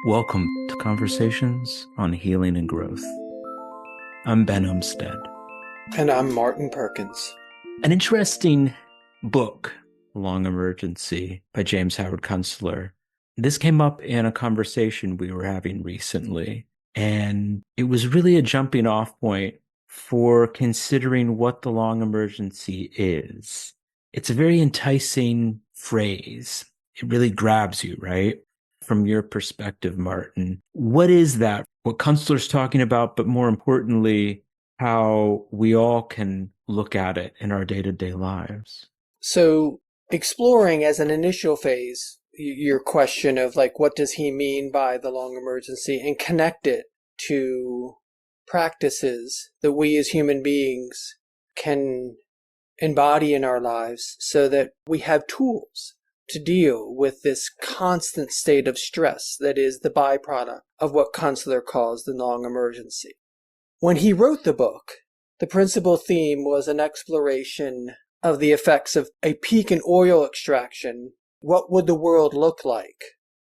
Welcome to Conversations on Healing and Growth. I'm Ben Umstead. And I'm Martin Perkins. An interesting book, Long Emergency by James Howard Kunstler. This came up in a conversation we were having recently, and it was really a jumping off point for considering what the long emergency is. It's a very enticing phrase. It really grabs you, right? From your perspective, Martin, what is that? What Kunstler's talking about, but more importantly, how we all can look at it in our day-to-day lives. So, exploring as an initial phase, your question of like, what does he mean by the long emergency, and connect it to practices that we as human beings can embody in our lives so that we have tools to deal with this constant state of stress that is the byproduct of what Kunstler calls the long emergency. When he wrote the book, the principal theme was an exploration of the effects of a peak in oil extraction. What would the world look like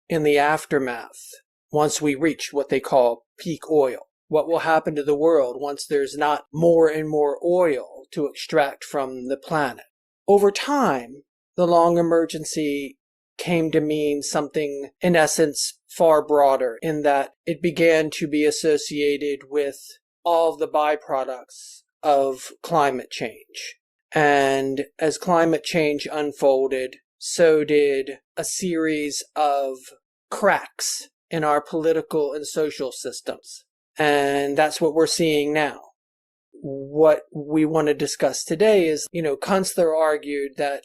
in the aftermath once we reach what they call peak oil? What will happen to the world once there's not more and more oil to extract from the planet? Over time, the long emergency came to mean something, in essence, far broader, in that it began to be associated with all of the byproducts of climate change. And as climate change unfolded, so did a series of cracks in our political and social systems. And that's what we're seeing now. What we want to discuss today is, Kunstler argued that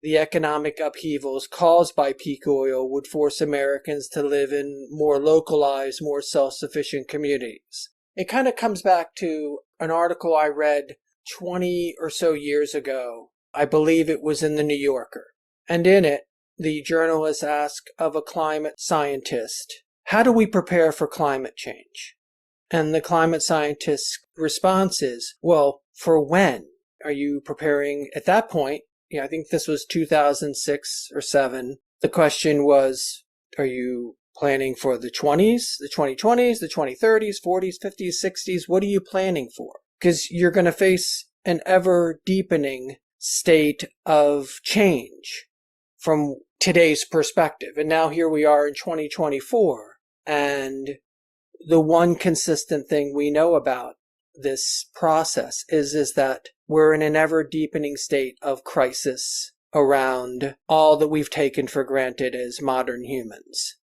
the economic upheavals caused by peak oil would force Americans to live in more localized, more self-sufficient communities. It kind of comes back to an article I read 20 or so years ago. I believe it was in the New Yorker. And in it, the journalist asked of a climate scientist, how do we prepare for climate change? And the climate scientist's response is, well, for when? Are you preparing at that point? I think this was 2006 or 7. The question was, are you planning for the 20s, the 2020s, the 2030s, 40s, 50s, 60s? What are you planning for? Because you're going to face an ever deepening state of change from today's perspective. And now here we are in 2024. And the one consistent thing we know about this process is that we're in an ever deepening state of crisis around all that we've taken for granted as modern humans.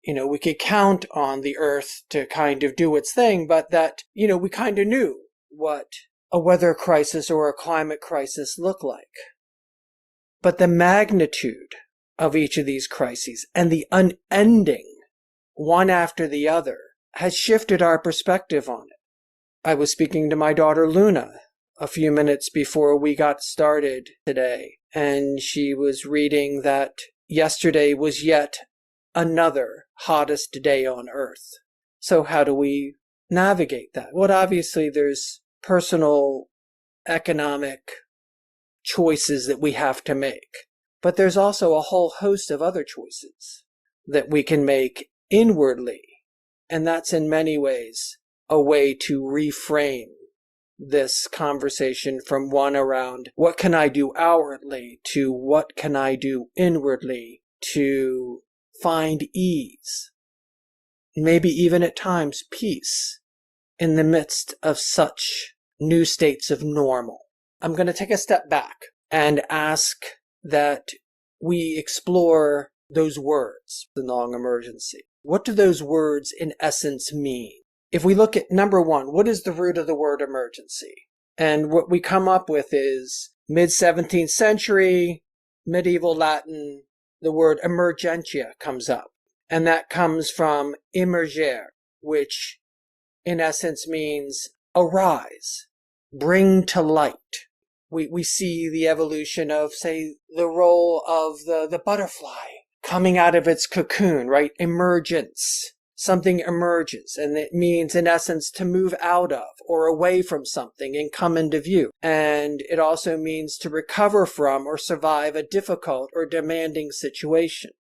We could count on the earth to kind of do its thing, but that, we kind of knew what a weather crisis or a climate crisis looked like. But the magnitude of each of these crises and the unending, one after the other, has shifted our perspective on it. I was speaking to my daughter Luna a few minutes before we got started today, and she was reading that yesterday was yet another hottest day on Earth. So how do we navigate that? Well, obviously there's personal economic choices that we have to make, but there's also a whole host of other choices that we can make inwardly. And that's in many ways a way to reframe this conversation from one around what can I do outwardly to what can I do inwardly to find ease, maybe even at times peace in the midst of such new states of normal. I'm going to take a step back and ask that we explore those words, the long emergency. What do those words in essence mean? If we look at number one, what is the root of the word emergency? And what we come up with is mid-17th century, medieval Latin, the word emergentia comes up. And that comes from emergere, which in essence means arise, bring to light. We see the evolution of, say, the role of the butterfly coming out of its cocoon, right? Emergence. Something emerges, and it means, in essence, to move out of or away from something and come into view. And it also means to recover from or survive a difficult or demanding situation.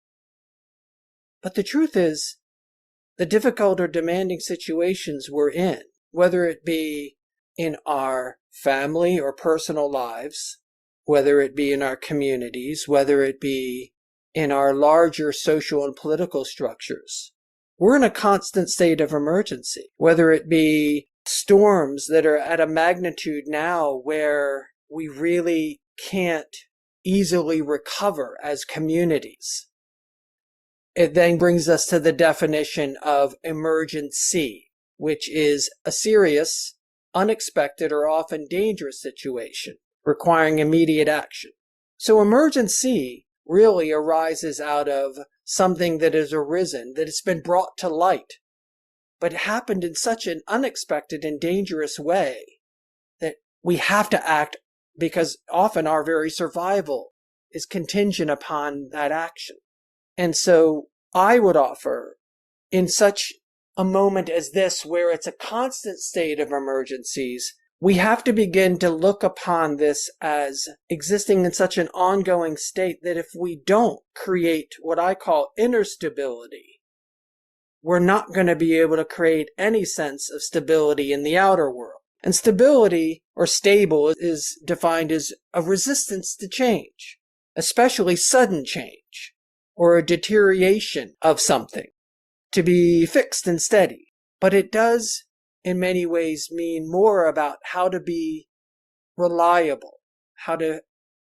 But the truth is, the difficult or demanding situations we're in, whether it be in our family or personal lives, whether it be in our communities, whether it be in our larger social and political structures, we're in a constant state of emergency, whether it be storms that are at a magnitude now where we really can't easily recover as communities. It then brings us to the definition of emergency, which is a serious, unexpected, or often dangerous situation requiring immediate action. So emergency really arises out of something that has arisen, that has been brought to light, but it happened in such an unexpected and dangerous way that we have to act because often our very survival is contingent upon that action. And so I would offer, in such a moment as this, where it's a constant state of emergencies, we have to begin to look upon this as existing in such an ongoing state that if we don't create what I call inner stability, we're not going to be able to create any sense of stability in the outer world. And stability, or stable, is defined as a resistance to change, especially sudden change, or a deterioration of something, to be fixed and steady. But it does, in many ways, mean more about how to be reliable, how to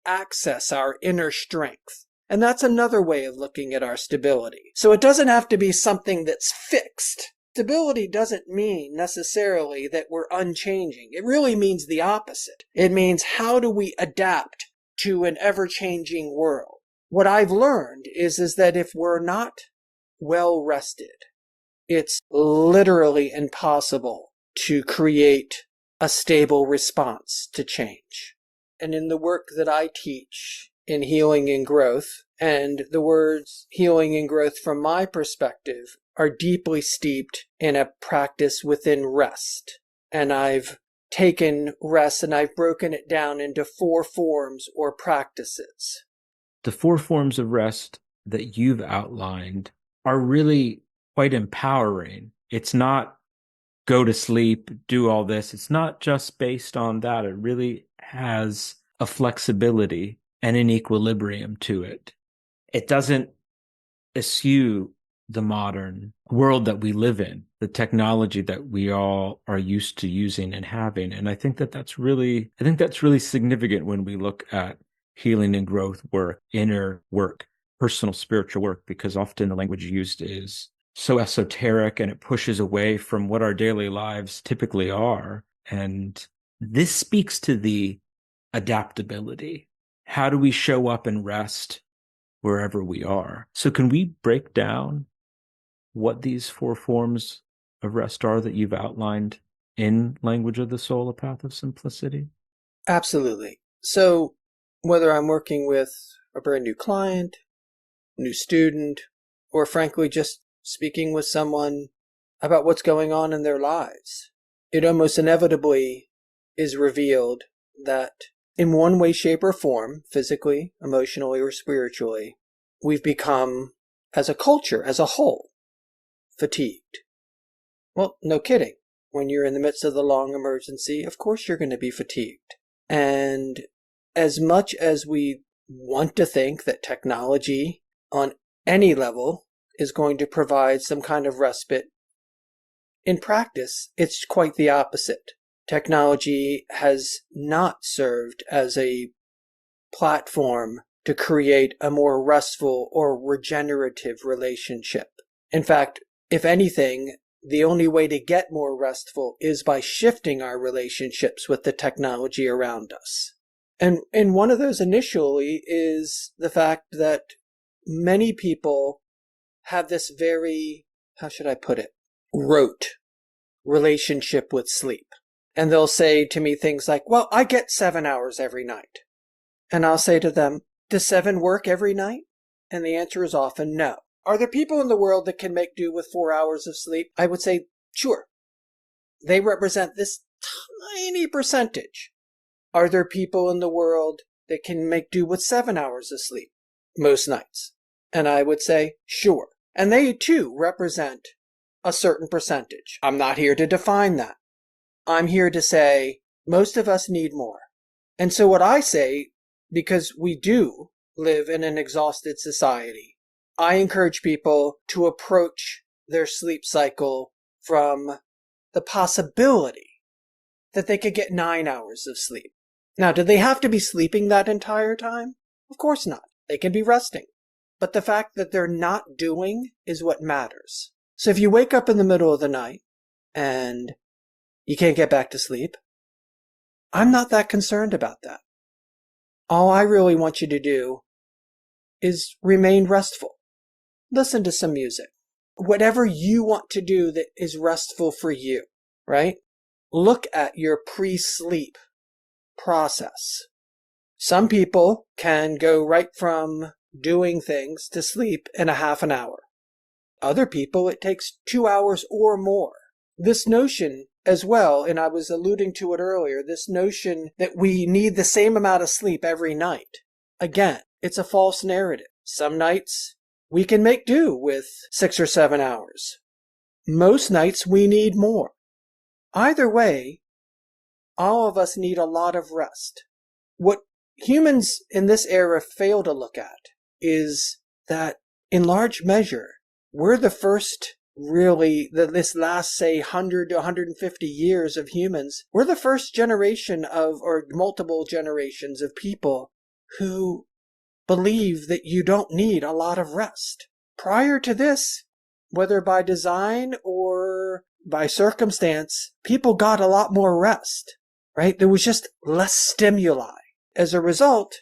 access our inner strength. And that's another way of looking at our stability. So it doesn't have to be something that's fixed. Stability doesn't mean necessarily that we're unchanging. It really means the opposite. It means how do we adapt to an ever-changing world? What I've learned is that if we're not well rested, it's literally impossible to create a stable response to change. And in the work that I teach in healing and growth, and the words healing and growth from my perspective are deeply steeped in a practice within rest. And I've taken rest and I've broken it down into 4 forms or practices. The 4 forms of rest that you've outlined are really quite empowering. It's not go to sleep, do all this. It's not just based on that. It really has a flexibility and an equilibrium to it. It doesn't eschew the modern world that we live in, the technology that we all are used to using and having. And I think that's really significant when we look at healing and growth work, inner work, personal spiritual work, because often the language used is so esoteric and it pushes away from what our daily lives typically are. And this speaks to the adaptability. How do we show up and rest wherever we are? So can we break down what these 4 forms of rest are that you've outlined in Language of the Soul, A Path of Simplicity? Absolutely. So whether I'm working with a brand new client, new student, or frankly just speaking with someone about what's going on in their lives, it almost inevitably is revealed that in one way, shape, or form, physically, emotionally, or spiritually, we've become, as a culture, as a whole, fatigued. Well, no kidding. When you're in the midst of the long emergency, of course you're going to be fatigued. And as much as we want to think that technology on any level is going to provide some kind of respite, in practice, it's quite the opposite. Technology has not served as a platform to create a more restful or regenerative relationship. In fact, if anything, the only way to get more restful is by shifting our relationships with the technology around us. And one of those initially is the fact that many people have this very, how should I put it, rote relationship with sleep. And they'll say to me things like, well, I get 7 hours every night. And I'll say to them, does 7 work every night? And the answer is often no. Are there people in the world that can make do with 4 hours of sleep? I would say, sure. They represent this tiny percentage. Are there people in the world that can make do with 7 hours of sleep most nights? And I would say, sure. And they too represent a certain percentage. I'm not here to define that. I'm here to say most of us need more. And so what I say, because we do live in an exhausted society, I encourage people to approach their sleep cycle from the possibility that they could get 9 hours of sleep. Now, do they have to be sleeping that entire time? Of course not. They can be resting. But the fact that they're not doing is what matters. So if you wake up in the middle of the night and you can't get back to sleep, I'm not that concerned about that. All I really want you to do is remain restful. Listen to some music. Whatever you want to do that is restful for you, right? Look at your pre-sleep process. Some people can go right from doing things to sleep in a half an hour. Other people, it takes 2 hours or more. This notion as well, and I was alluding to it earlier, this notion that we need the same amount of sleep every night. Again, it's a false narrative. Some nights we can make do with 6 or 7 hours. Most nights we need more. Either way, all of us need a lot of rest. What humans in this era fail to look at is that in large measure, we're the first this last, say, 100 to 150 years of humans, we're the first generation of, or multiple generations of people who believe that you don't need a lot of rest. Prior to this, whether by design or by circumstance, people got a lot more rest, right? There was just less stimuli. As a result,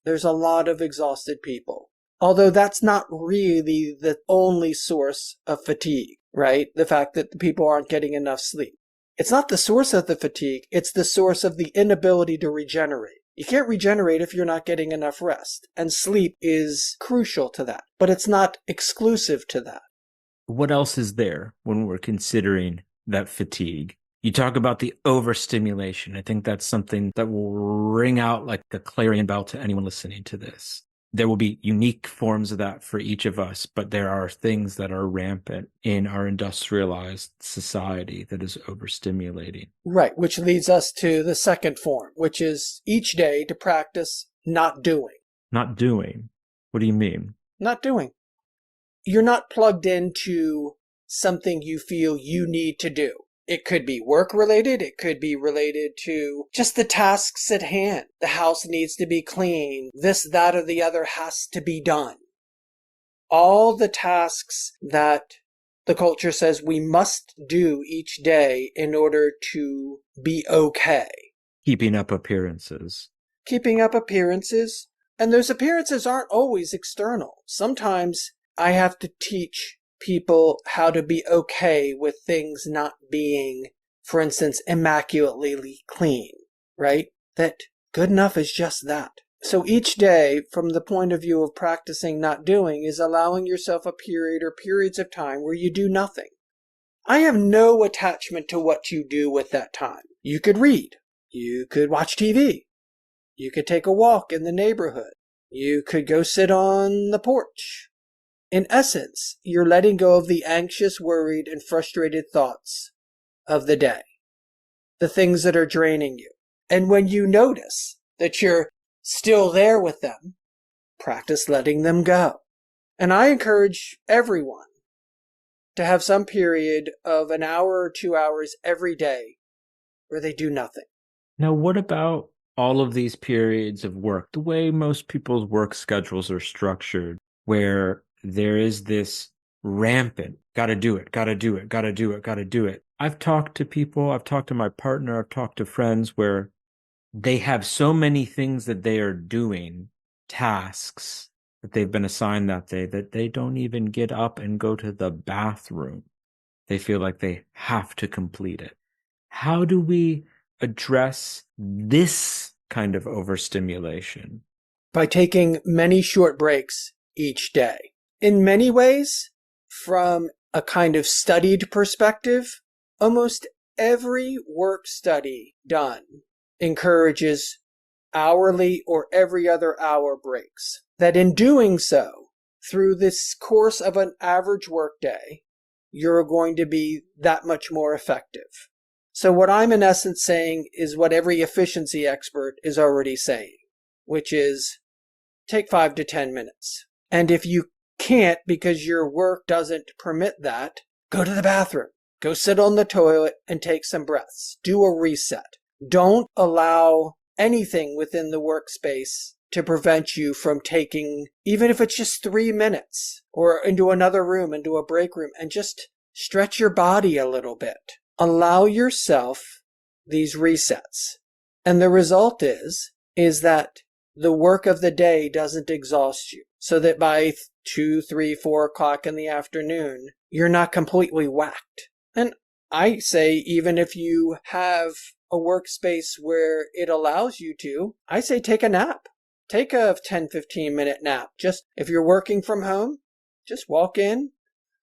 there's a lot of exhausted people. Although that's not really the only source of fatigue, right? The fact that the people aren't getting enough sleep. It's not the source of the fatigue, it's the source of the inability to regenerate. You can't regenerate if you're not getting enough rest, and sleep is crucial to that, but it's not exclusive to that. What else is there when we're considering that fatigue? You talk about the overstimulation. I think that's something that will ring out like the clarion bell to anyone listening to this. There will be unique forms of that for each of us, but there are things that are rampant in our industrialized society that is overstimulating. Right, which leads us to the second form, which is each day to practice not doing. Not doing? What do you mean? Not doing. You're not plugged into something you feel you need to do. It could be work-related. It could be related to just the tasks at hand. The house needs to be clean. This, that, or the other has to be done. All the tasks that the culture says we must do each day in order to be okay. Keeping up appearances. Keeping up appearances. And those appearances aren't always external. Sometimes I have to teach people how to be okay with things not being, for instance, immaculately clean, right? That good enough is just that. So each day, from the point of view of practicing not doing, is allowing yourself a period or periods of time where you do nothing. I have no attachment to what you do with that time. You could read. You could watch TV. You could take a walk in the neighborhood. You could go sit on the porch. In essence, you're letting go of the anxious, worried, and frustrated thoughts of the day, the things that are draining you. And when you notice that you're still there with them, practice letting them go. And I encourage everyone to have some period of an hour or 2 hours every day where they do nothing. Now, what about all of these periods of work, the way most people's work schedules are structured, where there is this rampant, gotta do it, gotta do it, gotta do it, gotta do it. I've talked to people, I've talked to my partner, I've talked to friends where they have so many things that they are doing, tasks that they've been assigned that day, that they don't even get up and go to the bathroom. They feel like they have to complete it. How do we address this kind of overstimulation? By taking many short breaks each day. In many ways, from a kind of studied perspective, almost every work study done encourages hourly or every other hour breaks. That in doing so, through this course of an average workday, you're going to be that much more effective. So what I'm in essence saying is what every efficiency expert is already saying, which is take 5 to 10 minutes. And if you can't because your work doesn't permit that, go to the bathroom. Go sit on the toilet and take some breaths. Do a reset. Don't allow anything within the workspace to prevent you from taking, even if it's just 3 minutes, or into another room, into a break room, and just stretch your body a little bit. Allow yourself these resets. And the result is that the work of the day doesn't exhaust you, so that by 2, 3, 4 o'clock in the afternoon, you're not completely whacked. And I say, even if you have a workspace where it allows you to, I say take a nap. Take a 10, 15-minute nap. Just if you're working from home, just walk in,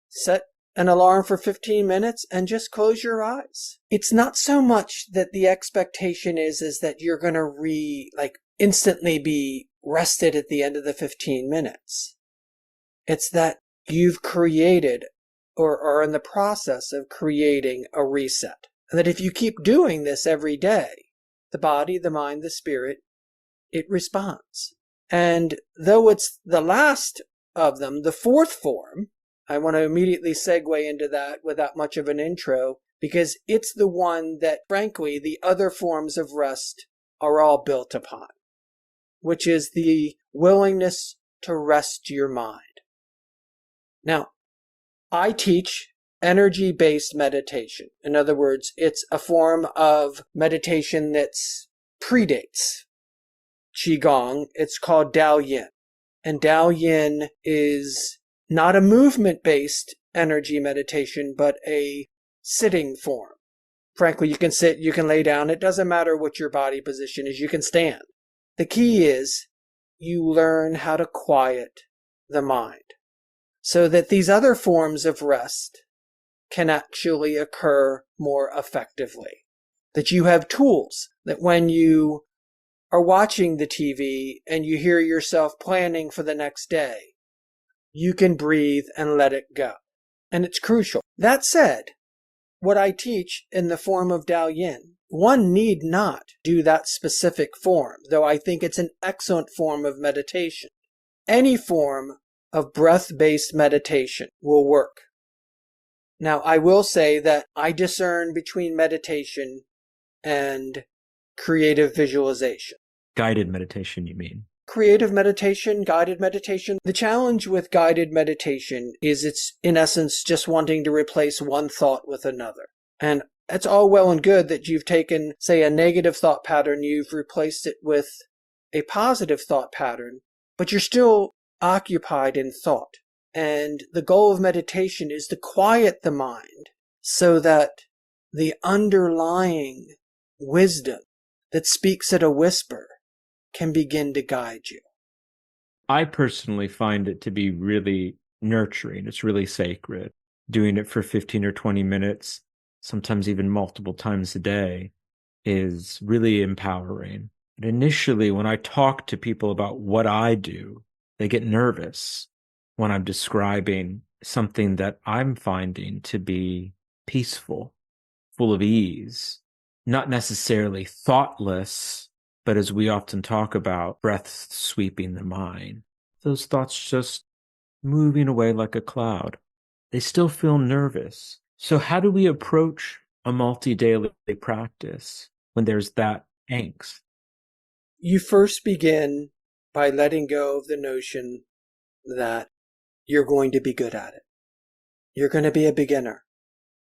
set an alarm for 15 minutes, and just close your eyes. It's not so much that the expectation is that you're going to instantly be rested at the end of the 15 minutes. It's that you've created or are in the process of creating a reset. And that if you keep doing this every day, the body, the mind, the spirit, it responds. And though it's the last of them, the fourth form, I want to immediately segue into that without much of an intro, because it's the one that, frankly, the other forms of rest are all built upon, which is the willingness to rest your mind. Now, I teach energy-based meditation. In other words, it's a form of meditation that predates Qigong. It's called Dao Yin. And Dao Yin is not a movement-based energy meditation, but a sitting form. Frankly, you can sit, you can lay down. It doesn't matter what your body position is. You can stand. The key is you learn how to quiet the mind so that these other forms of rest can actually occur more effectively. That you have tools that when you are watching the TV and you hear yourself planning for the next day, you can breathe and let it go. And it's crucial. That said, what I teach in the form of Dao Yin, one need not do that specific form, though I think it's an excellent form of meditation. Any form of breath-based meditation will work. Now, I will say that I discern between meditation and creative visualization. Guided meditation, you mean? Creative meditation, guided meditation. The challenge with guided meditation is it's, in essence, just wanting to replace one thought with another. And it's all well and good that you've taken, say, a negative thought pattern, you've replaced it with a positive thought pattern, but you're still occupied in thought. And the goal of meditation is to quiet the mind so that the underlying wisdom that speaks at a whisper can begin to guide you. I personally find it to be really nurturing. It's really sacred. Doing it for 15 or 20 minutes, sometimes even multiple times a day, is really empowering. And initially, when I talk to people about what I do, they get nervous when I'm describing something that I'm finding to be peaceful, full of ease, not necessarily thoughtless, but as we often talk about, breath sweeping the mind. Those thoughts just moving away like a cloud. They still feel nervous. So how do we approach a multi-daily practice when there's that angst? You first begin by letting go of the notion that you're going to be good at it. You're going to be a beginner.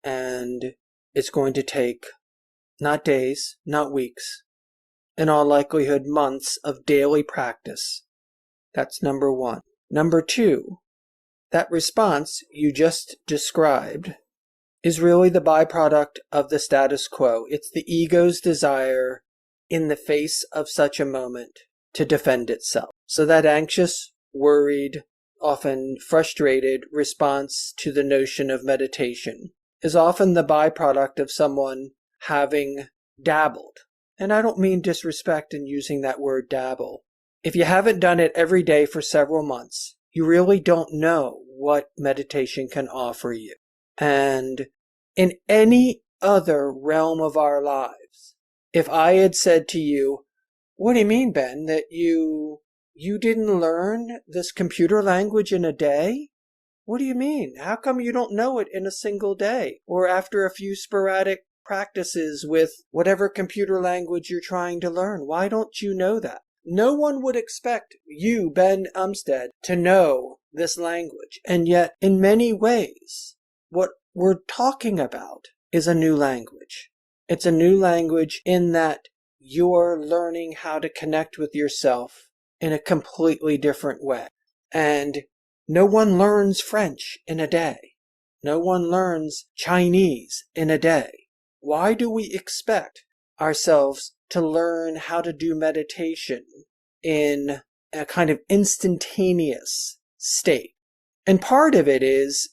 And it's going to take not days, not weeks, in all likelihood months of daily practice. That's number one. Number two, that response you just described is really the byproduct of the status quo. It's the ego's desire in the face of such a moment to defend itself. So that anxious, worried, often frustrated response to the notion of meditation is often the byproduct of someone having dabbled. And I don't mean disrespect in using that word dabble. If you haven't done it every day for several months, you really don't know what meditation can offer you. And in any other realm of our lives, if I had said to you, what do you mean, Ben, that you didn't learn this computer language in a day? What do you mean? How come you don't know it in a single day? Or after a few sporadic practices with whatever computer language you're trying to learn? Why don't you know that? No one would expect you, Ben Umstead, to know this language. And yet, in many ways, what we're talking about is a new language. It's a new language in that you're learning how to connect with yourself in a completely different way. And no one learns French in a day. No one learns Chinese in a day. Why do we expect ourselves to learn how to do meditation in a kind of instantaneous state? And part of it is,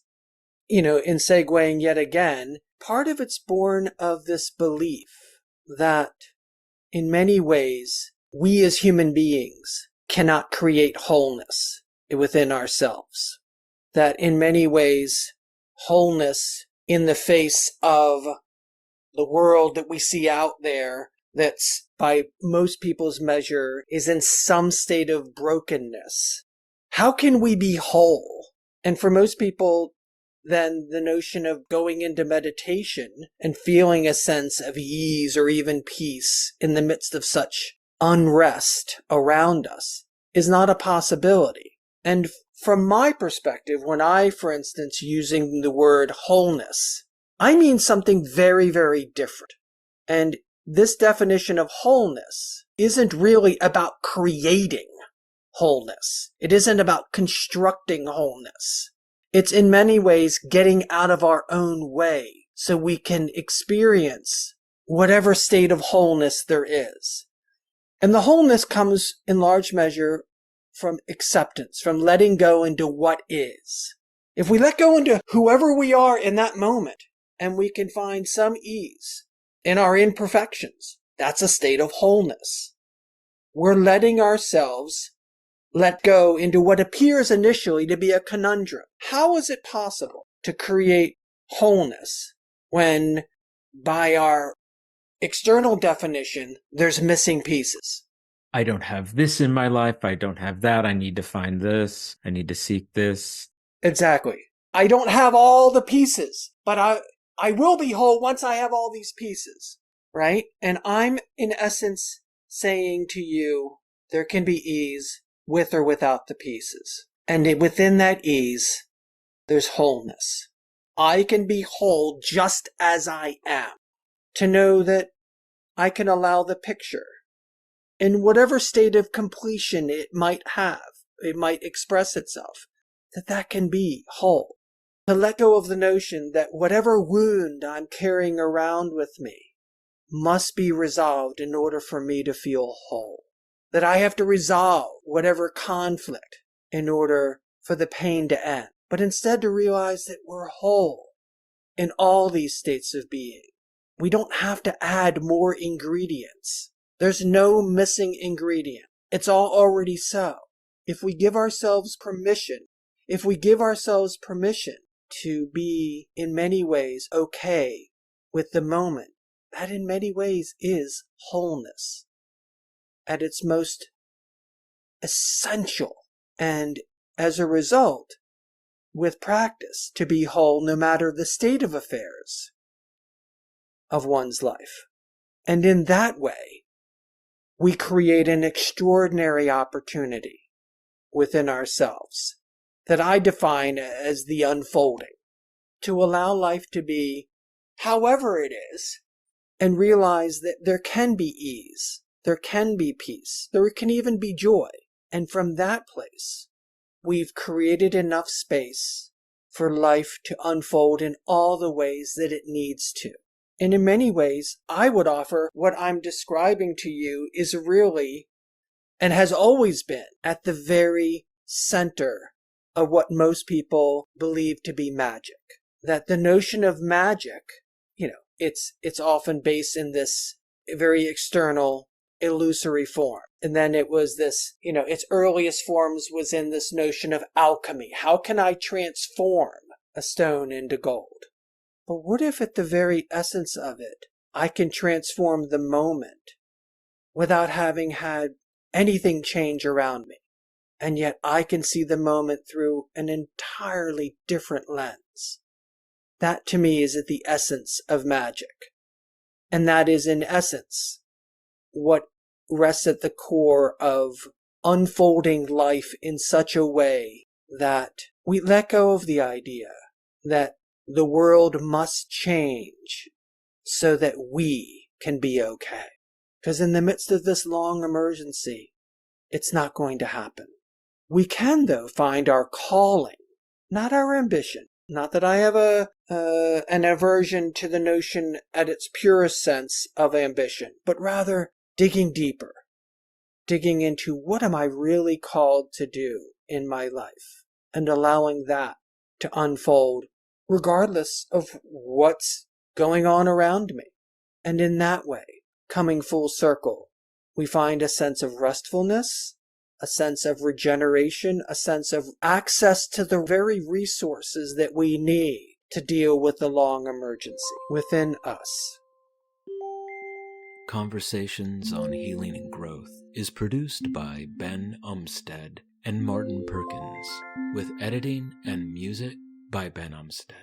in segueing yet again, part of it's born of this belief that in many ways, we as human beings cannot create wholeness within ourselves. That in many ways, wholeness in the face of the world that we see out there, that's by most people's measure is in some state of brokenness. How can we be whole? And for most people, then the notion of going into meditation and feeling a sense of ease or even peace in the midst of such unrest around us is not a possibility. And from my perspective, when I, for instance, using the word wholeness, I mean something very, very different. And this definition of wholeness isn't really about creating wholeness. It isn't about constructing wholeness. It's in many ways getting out of our own way so we can experience whatever state of wholeness there is. And the wholeness comes in large measure from acceptance, from letting go into what is. If we let go into whoever we are in that moment, and we can find some ease in our imperfections, that's a state of wholeness. We're letting ourselves let go into what appears initially to be a conundrum. How is it possible to create wholeness when, by our external definition, there's missing pieces? I don't have this in my life. I don't have that. I need to find this. I need to seek this. Exactly. I don't have all the pieces, but I will be whole once I have all these pieces, right? And I'm, in essence, saying to you, there can be ease with or without the pieces. And within that ease, there's wholeness. I can be whole just as I am. To know that I can allow the picture, in whatever state of completion it might have, it might express itself, that can be whole. To let go of the notion that whatever wound I'm carrying around with me must be resolved in order for me to feel whole. That I have to resolve whatever conflict in order for the pain to end. But instead to realize that we're whole in all these states of being. We don't have to add more ingredients. There's no missing ingredient. It's all already so. If we give ourselves permission to be in many ways okay with the moment, that in many ways is wholeness at its most essential. And as a result, with practice, to be whole no matter the state of affairs of one's life. And in that way, we create an extraordinary opportunity within ourselves that I define as the unfolding, to allow life to be however it is, and realize that there can be ease, there can be peace, there can even be joy. And from that place, we've created enough space for life to unfold in all the ways that it needs to. And in many ways, I would offer what I'm describing to you is really, and has always been, at the very center of what most people believe to be magic. That the notion of magic, it's often based in this very external illusory form. And then it was this, its earliest forms was in this notion of alchemy. How can I transform a stone into gold? But what if at the very essence of it, I can transform the moment without having had anything change around me? And yet I can see the moment through an entirely different lens. That to me is at the essence of magic. And that is in essence what rests at the core of unfolding life in such a way that we let go of the idea that the world must change so that we can be okay. Because in the midst of this long emergency, it's not going to happen. We can, though, find our calling, not our ambition. Not that I have an aversion to the notion at its purest sense of ambition, but rather digging deeper, digging into what am I really called to do in my life, and allowing that to unfold regardless of what's going on around me. And in that way, coming full circle, we find a sense of restfulness, a sense of regeneration, a sense of access to the very resources that we need to deal with the long emergency within us. Conversations on Healing and Growth is produced by Ben Umstead and Martin Perkins, with editing and music by Ben Umstead.